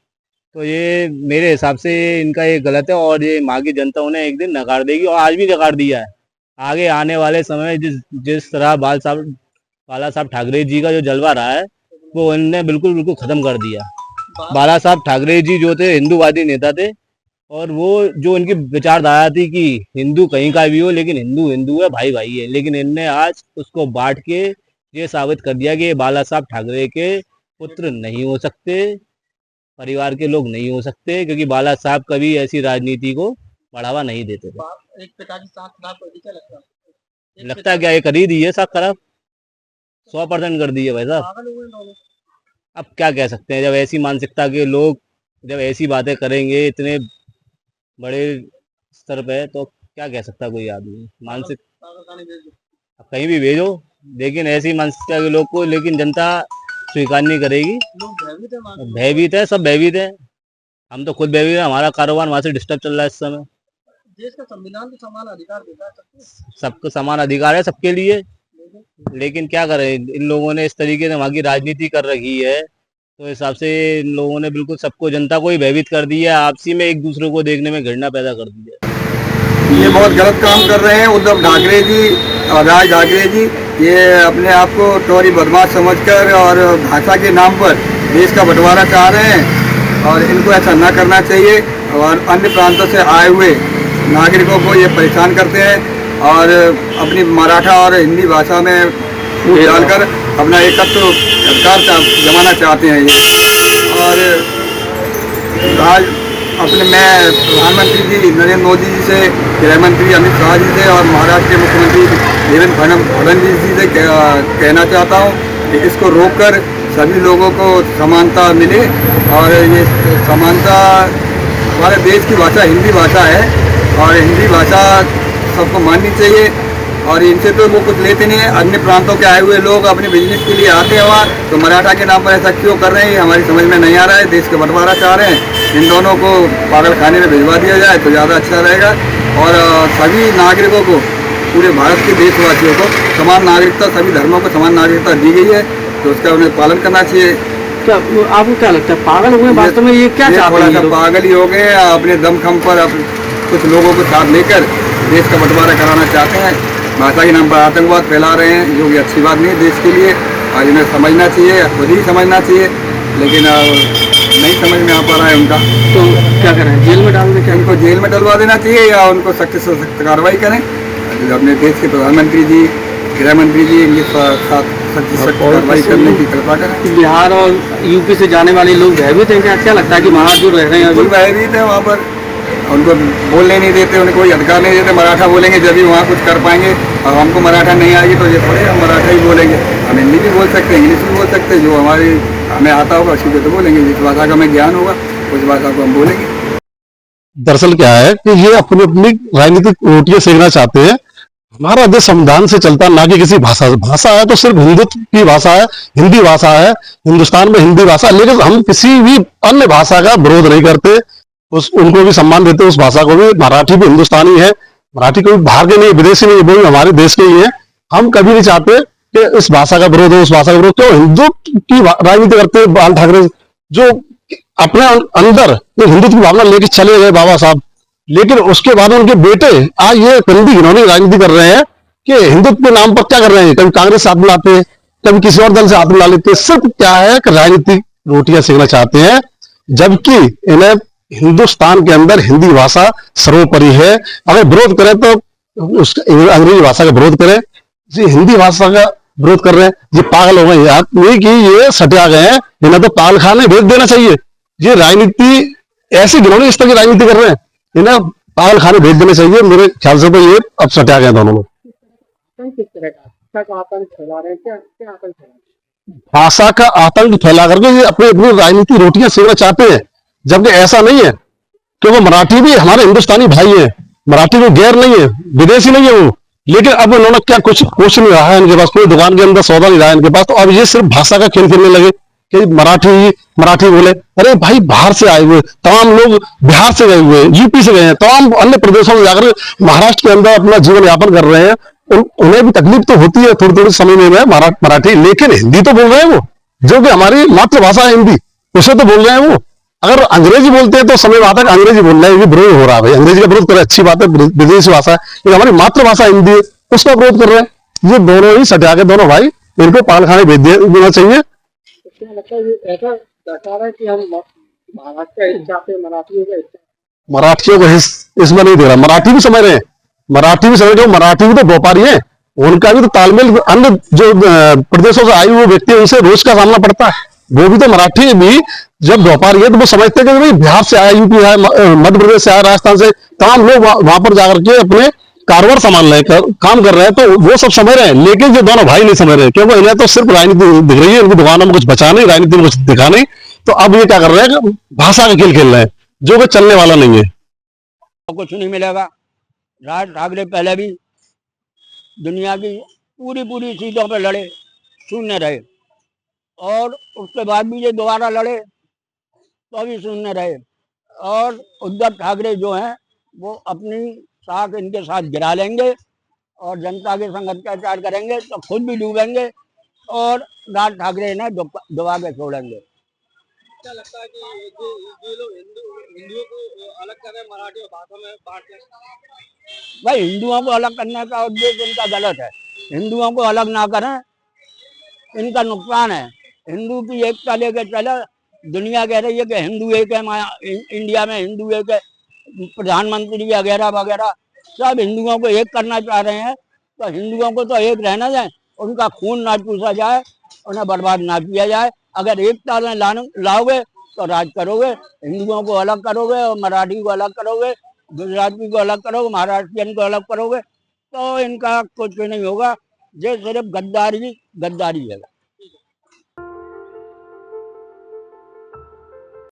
तो ये मेरे हिसाब से इनका ये गलत है। और ये माँ की जनता उन्हें एक दिन नकार देगी, और आज भी नकार दिया है। आगे आने वाले समय जिस तरह बाला साहब ठाकरे जी का जो जलवा रहा है, वो इनने बिल्कुल खत्म कर दिया। बाला साहब ठाकरे जी जो थे हिंदूवादी नेता थे, और वो जो इनकी विचारधारा थी कि हिंदू कहीं का भी हो लेकिन हिंदू हिंदू है, भाई भाई है। लेकिन इनने आज उसको बांट के ये साबित कर दिया कि बाला साहब ठाकरे के पुत्र नहीं हो सकते, परिवार के लोग नहीं हो सकते, क्योंकि बाला साहब कभी ऐसी राजनीति को बढ़ावा नहीं देते थे। एक पिताजी साथ खराब कर दी, क्या लगता है? लगता है क्या ये कर ही दी है साहब खराब? 100% कर दी है भाई साहब। पागल हुए दोनों। अब क्या कह सकते हैं, जब ऐसी मानसिकता के लोग जब ऐसी बातें करेंगे इतने बड़े स्तर पे, तो क्या कह सकता कोई आदमी, मानसिक पागलखाने भेज दो। अब कहीं भी भेजो, लेकिन ऐसी मानसिकता के लोग को लेकिन जनता स्वीकार नहीं करेगी। लोग भयभीत है वहाँ के। भयभीत है, सब भयभीत है, हम तो खुद भयभीत है, हमारा कारोबार वहां से डिस्टर्ब चल रहा है इस समय। देश का संविधान तो समान अधिकार देता है सबको। सबको समान अधिकार है सबके लिए, लेकिन क्या करें, इन लोगों ने इस तरीके से वहाँ की राजनीति कर रखी है, तो हिसाब से इन लोगों ने बिल्कुल सबको, जनता को ही भयभीत कर दी है, आपसी में एक दूसरे को देखने में घृणा पैदा कर दी है। ये बहुत गलत काम कर रहे हैं उद्धव ठाकरे जी और राज ठाकरे जी। ये अपने आप को टोरी बदमाश समझकर और भाषा के नाम पर देश का बंटवारा चाह रहे हैं, और इनको ऐसा ना करना चाहिए। और अन्य प्रांतों से आए हुए नागरिकों को ये परेशान करते हैं और अपनी मराठा और हिंदी भाषा में फूट डालकर अपना एकत्व सरकार जमाना चाहते हैं ये। और आज अपने मैं प्रधानमंत्री जी नरेंद्र मोदी जी से, गृह मंत्री अमित शाह जी से और महाराष्ट्र के मुख्यमंत्री देवेंद्र फडणवीस जी से कहना चाहता हूँ कि इसको रोककर सभी लोगों को समानता मिले। और ये समानता, हमारे देश की भाषा हिंदी भाषा है और हिंदी भाषा सबको माननी चाहिए। और इनसे तो वो कुछ लेते नहीं है। अन्य प्रांतों के आए हुए लोग अपने बिजनेस के लिए आते हैं वहाँ, तो मराठा के नाम पर ऐसा क्यों कर रहे हैं, ये हमारी समझ में नहीं आ रहा है। देश का बंटवारा चाह रहे हैं, इन दोनों को पागल खाने में भिजवा दिया जाए तो ज़्यादा अच्छा रहेगा। और सभी नागरिकों को, पूरे भारत के देशवासियों को समान नागरिकता, सभी धर्मों को समान नागरिकता दी गई है, तो उसका उन्हें पालन करना चाहिए। क्या आपको क्या लगता है, पागल हुए वास्तव में? ये क्या चाहते हैं? थोड़ा सा पागल ही हो गए, अपने दमखम पर कुछ लोगों को साथ लेकर देश का बंटवारा कराना चाहते हैं। भाषा के नाम पर आतंकवाद फैला रहे हैं, जो कि अच्छी बात नहीं है देश के लिए। आज इन्हें समझना चाहिए, खुद ही समझना चाहिए, लेकिन नहीं समझ में आ पा रहा है उनका। तो क्या करें, जेल में डाल दें? क्या उनको जेल में डलवा देना चाहिए या उनको सख्त से सख्त कार्रवाई करें। अपने देश के प्रधानमंत्री जी, गृह मंत्री जी इनके साथ सख्त से सख्त कार्रवाई करने की कृपा करें। बिहार और यूपी से जाने वाले लोग भयभीत हैं क्या? क्या लगता है कि वहाँ जो रह रहे हैं बिल्कुल भयभीत है वहाँ पर, उनको बोलने नहीं देते, उन्हें कोई अधिकार नहीं देते। मराठा बोलेंगे जब भी वहाँ कुछ कर पाएंगे, और हमको मराठा नहीं आएगी तो ये थोड़े हम मराठा ही बोलेंगे। हम हिंदी भी बोल सकते हैं, इंग्लिश भी बोल सकते हैं, जो हमें आता होगा उसी को तो बोलेंगे। जिस भाषा का हमें ज्ञान होगा उस भाषा को हम बोलेंगे। दरअसल क्या है कि ये अपनी अपनी राजनीतिक रोटियां सेकना चाहते हैं। हमारा देश संविधान से चलता, ना कि किसी भाषा से। भाषा है तो सिर्फ हिंदुत्व की भाषा है, हिंदी भाषा है, हिंदुस्तान में हिंदी भाषा। लेकिन हम किसी भी अन्य भाषा का विरोध नहीं करते, उनको भी सम्मान देते, उस भाषा को भी। मराठी भी हिंदुस्तानी है, मराठी कोई बाहर के नहीं, विदेशी नहीं, वो भी हमारे देश के ही है। हम कभी नहीं चाहते कि इस भाषा का विरोध हो, उस भाषा का विरोध। क्यों हिंदुत्व की राजनीति करते बाल ठाकरे, जो अपने अंदर हिंदुत्व की भावना लेके चले गए बाबा साहब, लेकिन उसके बाद उनके बेटे आज ये गंदी घिनौनी राजनीति कर रहे हैं कि हिंदुत्व के नाम पर क्या कर रहे हैं। कभी कांग्रेस से हाथ मिलाते हैं, कभी किसी और दल से हाथ मिला लेते हैं। सिर्फ क्या है कि राजनीतिक रोटियां सेकना चाहते हैं, जबकि इन्हें हिंदुस्तान के अंदर हिंदी भाषा सर्वोपरि है। अगर विरोध करें तो अंग्रेजी भाषा का विरोध करें, ये हिंदी भाषा का विरोध कर रहे हैं। ये पागल हो गए यार, नहीं कि ये सटिया गए हैं, इन्हें तो पागल खाने भेज देना चाहिए। ये राजनीति ऐसी घिनौनी इस तरह की राजनीति कर रहे हैं, इन्हें पागल खाने भेज देने चाहिए। मेरे ख्याल से तो ये अब सटिया गए दोनों लोग। भाषा का आतंक फैला करके ये अपनी अपनी राजनीतिक रोटियां सेकना चाहते हैं, जबकि ऐसा नहीं है। क्योंकि मराठी भी हमारे हिंदुस्तानी भाई हैं, मराठी को गैर नहीं है, विदेशी नहीं है वो। लेकिन अब उन्होंने क्या कुछ नहीं रहा है इनके पास, कोई दुकान के अंदर सौदा नहीं रहा है इनके पास, तो अब ये सिर्फ भाषा का खेल खेलने लगे कि मराठी बोले। अरे भाई, बाहर से आए हुए तमाम लोग, बिहार से गए हुए, यूपी से गए हैं, तमाम अन्य प्रदेशों में जाकर महाराष्ट्र के अंदर अपना जीवन यापन कर रहे हैं। उन्हें भी तकलीफ तो होती है थोड़ी थोड़ी समझने में मराठी, लेकिन हिंदी तो बोल रहे हैं वो, जो कि हमारी मातृभाषा है हिंदी, उसे तो बोल रहे हैं वो। अगर अंग्रेजी बोलते हैं तो समय आता है कि अंग्रेजी बोल रहे हैं, ये विरोध हो रहा है। भाई अंग्रेजी का विरोध कर रहे हैं, अच्छी बात है, विदेशी भाषा है, लेकिन हमारी मातृभाषा हिंदी है, उसका विरोध कर रहे हैं। ये दोनों ही सटिया के दोनों भाई, इनको पागलखाने भेज देना चाहिए। मराठियों को इसमें नहीं दे रहा, मराठी भी समझ रहे हैं, मराठी भी समझ रहे, मराठी भी तो व्यापारी है, उनका भी तो तालमेल अन्य जो प्रदेशों से आए हुए व्यक्ति उनसे रोज का सामना पड़ता है। वो भी तो मराठी भी जब व्यापारी है तो वो समझते हैं कि भाई बिहार से आया, यूपी आया, मध्य प्रदेश से आया, राजस्थान से, तमाम लोग वहां पर जाकर के अपने कारोबार संभाल रहे हैं, काम कर रहे हैं, तो वो सब समझ रहे हैं। लेकिन जो दोनों भाई नहीं समझ रहे, क्योंकि इन्हें तो सिर्फ राजनीति दिख रही है, इनकी दुकानों में कुछ बचा नहीं, राजनीति में कुछ दिखा नहीं। तो अब ये क्या कर रहे हैं, भाषा का खेल खेल रहे हैं, जो कि चलने वाला नहीं है। कुछ नहीं मिलेगा, राज ठाकरे पहले भी दुनिया की पूरी सीटों पर लड़े, शून्य रहे, और उसके बाद भी ये दोबारा लड़े तो भी शून्य रहे। और उद्धव ठाकरे जो हैं वो अपनी साख इनके साथ गिरा लेंगे और जनता के संग अत्याचार करेंगे तो खुद भी डूबेंगे और राज ठाकरे इन्हें दबा के छोड़ेंगे। क्या लगता है कि ये लोग हिंदुओं को अलग कर रहे हैं, मराठी और भाषा में बांट रहे हैं? भाई हिंदुओं को अलग करने का उद्देश्य इनका गलत है। हिंदुओं को अलग ना करें, इनका नुकसान है। हिंदू की एकता लेके चले। दुनिया कह रही है कि हिंदू एक है, इंडिया में हिंदू एक है, प्रधानमंत्री वगैरह वगैरह सब हिंदुओं को एक करना चाह रहे हैं। तो हिंदुओं को तो एक रहना जाए, उनका खून ना चूसा जाए, उन्हें बर्बाद ना किया जाए। अगर एकता में लाओगे तो राज करोगे। हिंदुओं को अलग करोगे और मराठी को अलग करोगे, गुजराती को अलग करोगे, महाराष्ट्रियन को अलग करोगे तो इनका कुछ नहीं होगा। ये सिर्फ गद्दारी है।